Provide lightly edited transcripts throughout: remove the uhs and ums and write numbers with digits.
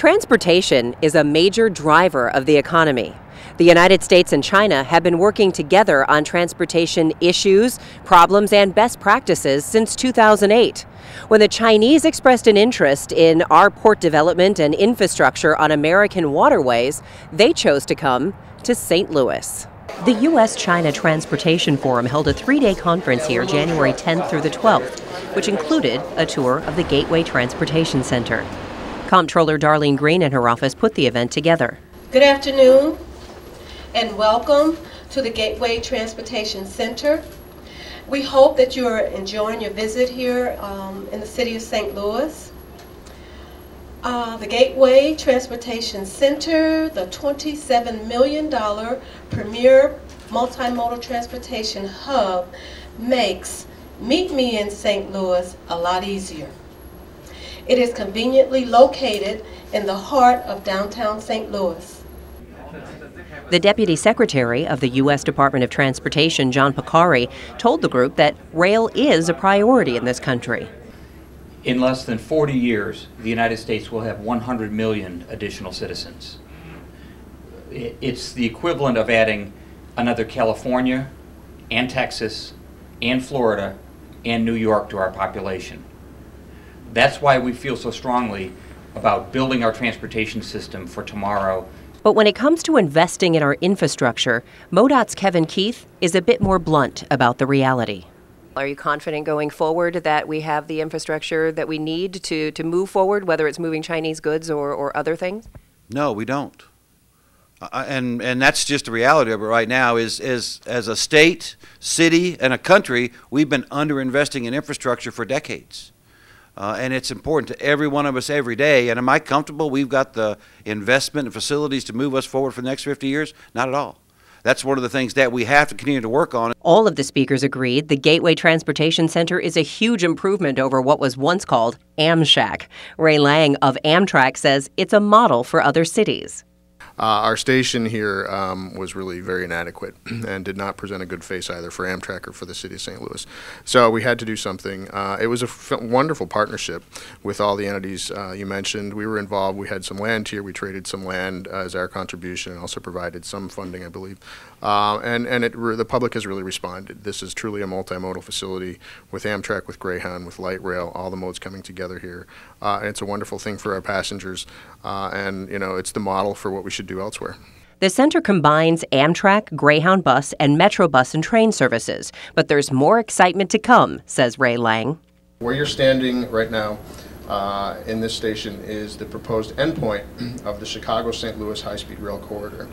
Transportation is a major driver of the economy. The United States and China have been working together on transportation issues, problems, and best practices since 2008. When the Chinese expressed an interest in our port development and infrastructure on American waterways, they chose to come to St. Louis. The U.S.-China Transportation Forum held a three-day conference here January 10th through the 12th, which included a tour of the Gateway Transportation Center. Comptroller Darlene Green and her office put the event together. Good afternoon and welcome to the Gateway Transportation Center. We hope that you are enjoying your visit here in the city of St. Louis. The Gateway Transportation Center, the $27 million premier multimodal transportation hub, makes Meet Me in St. Louis a lot easier. It is conveniently located in the heart of downtown St. Louis. The Deputy Secretary of the U.S. Department of Transportation, John Picari, told the group that rail is a priority in this country. In less than 40 years, the United States will have 100 million additional citizens. It's the equivalent of adding another California and Texas and Florida and New York to our population. That's why we feel so strongly about building our transportation system for tomorrow. But when it comes to investing in our infrastructure, MoDOT's Kevin Keith is a bit more blunt about the reality. Are you confident going forward that we have the infrastructure that we need to move forward, whether it's moving Chinese goods or other things? No, we don't. And that's just the reality of it right now is as a state, city, and a country, we've been underinvesting in infrastructure for decades. And it's important to every one of us every day. And am I comfortable we've got the investment and facilities to move us forward for the next 50 years? Not at all. That's one of the things that we have to continue to work on. All of the speakers agreed the Gateway Transportation Center is a huge improvement over what was once called Amshack. Ray Lang of Amtrak says it's a model for other cities. Our station here was really very inadequate and did not present a good face either for Amtrak or for the city of St. Louis. So we had to do something. It was a wonderful partnership with all the entities you mentioned. We were involved. We had some land here. We traded some land as our contribution and also provided some funding, I believe. The public has really responded. This is truly a multimodal facility with Amtrak, with Greyhound, with light rail, all the modes coming together here. And it's a wonderful thing for our passengers. And, you know, it's the model for what we should do elsewhere. The center combines Amtrak, Greyhound bus, and Metro bus and train services. But there's more excitement to come, says Ray Lang. Where you're standing right now in this station is the proposed endpoint of the Chicago-St. Louis high-speed rail corridor.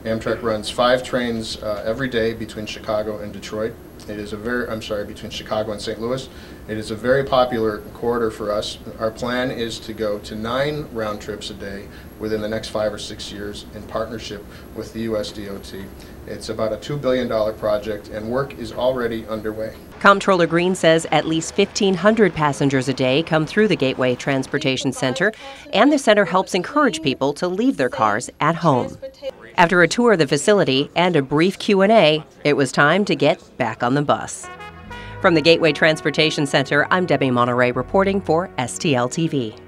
Amtrak runs 5 trains every day between Chicago and Detroit. It is between Chicago and St. Louis. It is a very popular corridor for us. Our plan is to go to 9 round trips a day within the next 5 or 6 years in partnership with the U.S. DOT. It's about a $2 billion project and work is already underway. Comptroller Green says at least 1,500 passengers a day come through the Gateway Transportation Center, and the center helps encourage people to leave their cars at home. After a tour of the facility and a brief Q&A, it was time to get back on the bus. From the Gateway Transportation Center, I'm Debbie Monterey reporting for STL TV.